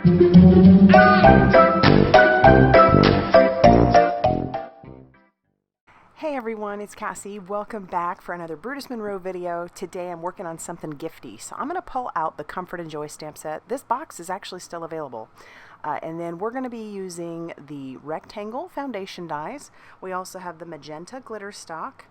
Hey everyone, it's Cassie. Welcome back for another Brutus Monroe video. Today I'm working on something gifty. So I'm going to pull out the Comfort and Joy stamp set. This box is actually still available. And then we're going to be using the rectangle foundation dies. We also have the Magenta Glitterstock.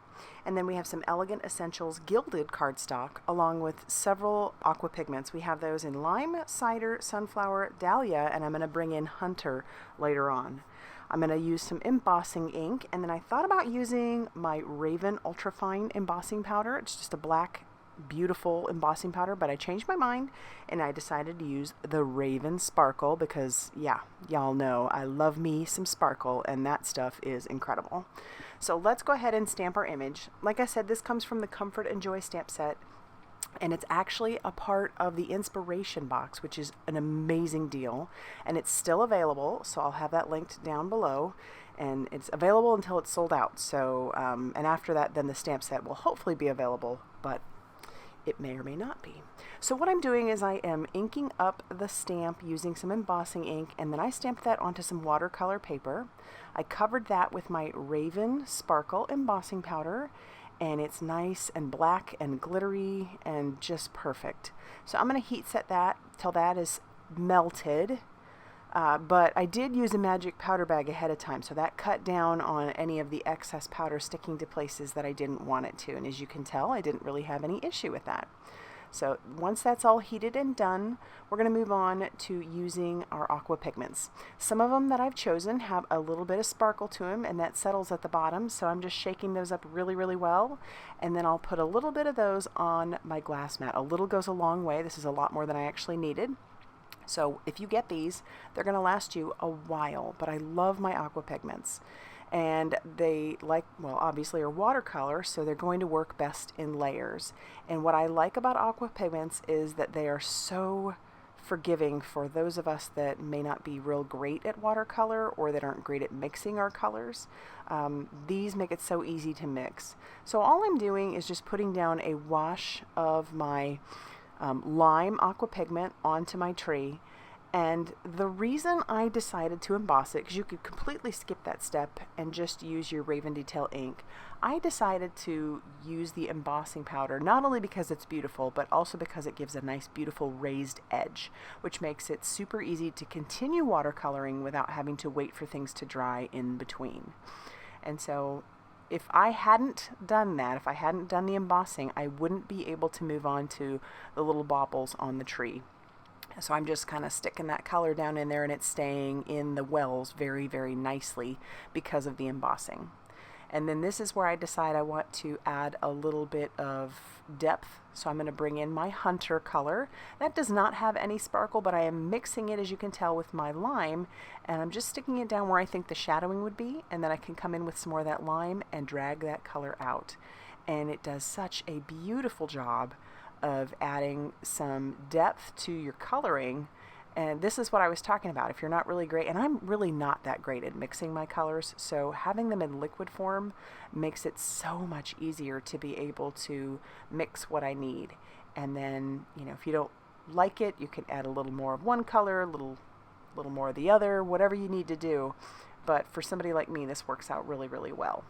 And then we have some Elegant Essentials Gilded Cardstock along with several Aqua Pigments. We have those in Lime, Cider, Sunflower, Dahlia, and I'm going to bring in Hunter later on. I'm going to use some embossing ink, and then I thought about using my Raven Ultrafine embossing powder. It's just a black, beautiful embossing powder, but I changed my mind and I decided to use the Raven Sparkle because, yeah, y'all know I love me some sparkle, and that stuff is incredible. So let's go ahead and stamp our image. Like I said, this comes from the Comfort and Joy stamp set. And it's actually a part of the inspiration box, which is an amazing deal, and it's still available, so I'll have that linked down below, and it's available until it's sold out. So and after that, then the stamp set will hopefully be available, but it may or may not be. So what I'm doing is I am inking up the stamp using some embossing ink, and then I stamped that onto some watercolor paper. I covered that with my Raven Sparkle embossing powder, and it's nice and black and glittery and just perfect. So I'm going to heat set that till that is melted, but I did use a magic powder bag ahead of time, so that cut down on any of the excess powder sticking to places that I didn't want it to, and as you can tell, I didn't really have any issue with that. So once that's all heated and done, we're going to move on to using our Aqua Pigments. Some of them that I've chosen have a little bit of sparkle to them, and that settles at the bottom, so I'm just shaking those up really, really well, and then I'll put a little bit of those on my glass mat. A little goes a long way. This is a lot more than I actually needed. So if you get these, they're going to last you a while, but I love my Aqua Pigments. And they, well, obviously are watercolor, so they're going to work best in layers. And what I like about Aqua Pigments is that they are so forgiving for those of us that may not be real great at watercolor or that aren't great at mixing our colors. These make it so easy to mix. So all I'm doing is just putting down a wash of my lime Aqua Pigment onto my tree. And the reason I decided to emboss it, because you could completely skip that step and just use your Raven Detail ink, I decided to use the embossing powder not only because it's beautiful, but also because it gives a nice, beautiful raised edge, which makes it super easy to continue watercoloring without having to wait for things to dry in between. And so if I hadn't done that, if I hadn't done the embossing, I wouldn't be able to move on to the little baubles on the tree. So I'm just kind of sticking that color down in there, and it's staying in the wells very, very nicely because of the embossing. And then this is where I decide I want to add a little bit of depth. So I'm going to bring in my Hunter color. That does not have any sparkle, but I am mixing it, as you can tell, with my lime, and I'm just sticking it down where I think the shadowing would be, and then I can come in with some more of that lime and drag that color out. And it does such a beautiful job of adding some depth to your coloring. And this is what I was talking about. If you're not really great, and I'm really not that great at mixing my colors, so having them in liquid form makes it so much easier to be able to mix what I need. And then, you know, if you don't like it, you can add a little more of one color, a little more of the other, whatever you need to do. But for somebody like me, this works out really, really well.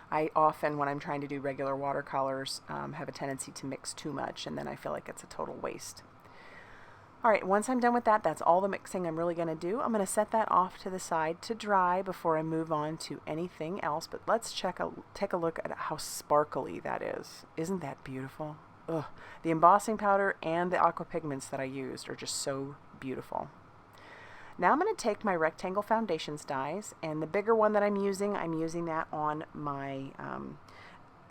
I often, when I'm trying to do regular watercolors, have a tendency to mix too much, and then I feel like it's a total waste. Alright, once I'm done with that, that's all the mixing I'm really going to do. I'm going to set that off to the side to dry before I move on to anything else, but let's take a look at how sparkly that is. Isn't that beautiful? Ugh. The embossing powder and the Aqua Pigments that I used are just so beautiful. Now I'm going to take my rectangle foundations dies, and the bigger one that I'm using that on my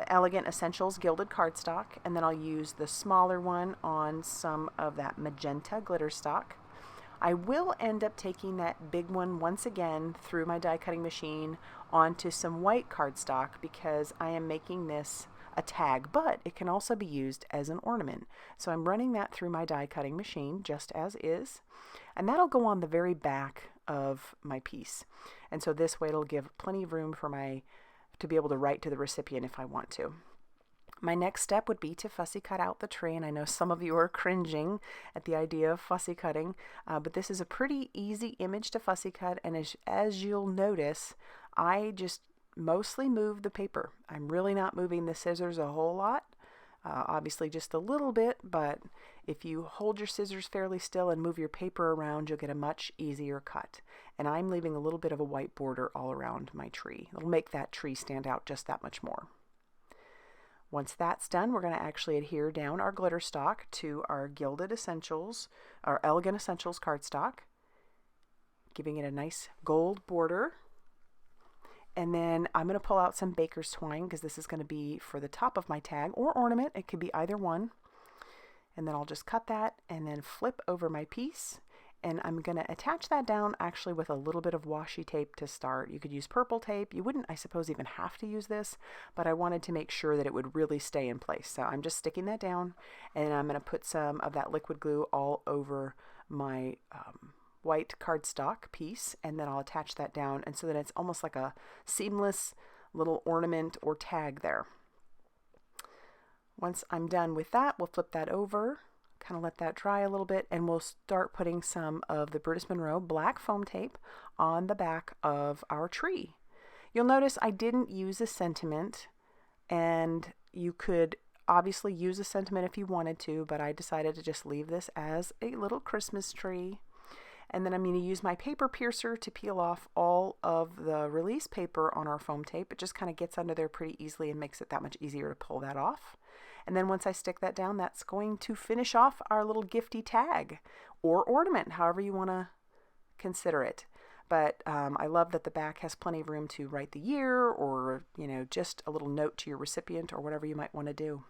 Elegant Essentials Gilded Cardstock, and then I'll use the smaller one on some of that Magenta Glitterstock. I will end up taking that big one once again through my die cutting machine onto some white cardstock because I am making this a tag, but it can also be used as an ornament. So I'm running that through my die cutting machine just as is, and that'll go on the very back of my piece. And so this way it'll give plenty of room for to be able to write to the recipient if I want to. My next step would be to fussy cut out the tree, and I know some of you are cringing at the idea of fussy cutting, but this is a pretty easy image to fussy cut, and as you'll notice, I just mostly move the paper. I'm really not moving the scissors a whole lot, obviously just a little bit, but if you hold your scissors fairly still and move your paper around, you'll get a much easier cut. And I'm leaving a little bit of a white border all around my tree. It'll make that tree stand out just that much more. Once that's done, we're going to actually adhere down our Glitterstock to our Gilded Essentials, our Elegant Essentials cardstock, giving it a nice gold border. And then I'm going to pull out some baker's twine because this is going to be for the top of my tag or ornament. It could be either one. And then I'll just cut that and then flip over my piece. And I'm going to attach that down actually with a little bit of washi tape to start. You could use purple tape. You wouldn't, I suppose, even have to use this, but I wanted to make sure that it would really stay in place. So I'm just sticking that down, and I'm going to put some of that liquid glue all over my white cardstock piece, and then I'll attach that down, and so that it's almost like a seamless little ornament or tag there. Once I'm done with that, we'll flip that over, kind of let that dry a little bit, and we'll start putting some of the Brutus Monroe black foam tape on the back of our tree. You'll notice I didn't use a sentiment, and you could obviously use a sentiment if you wanted to, but I decided to just leave this as a little Christmas tree. And then I'm going to use my paper piercer to peel off all of the release paper on our foam tape. It just kind of gets under there pretty easily and makes it that much easier to pull that off. And then once I stick that down, that's going to finish off our little gifty tag or ornament, however you want to consider it. But I love that the back has plenty of room to write the year or, you know, just a little note to your recipient or whatever you might want to do.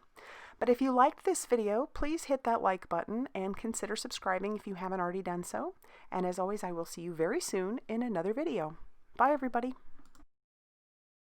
But if you liked this video, please hit that like button and consider subscribing if you haven't already done so. And as always, I will see you very soon in another video. Bye, everybody.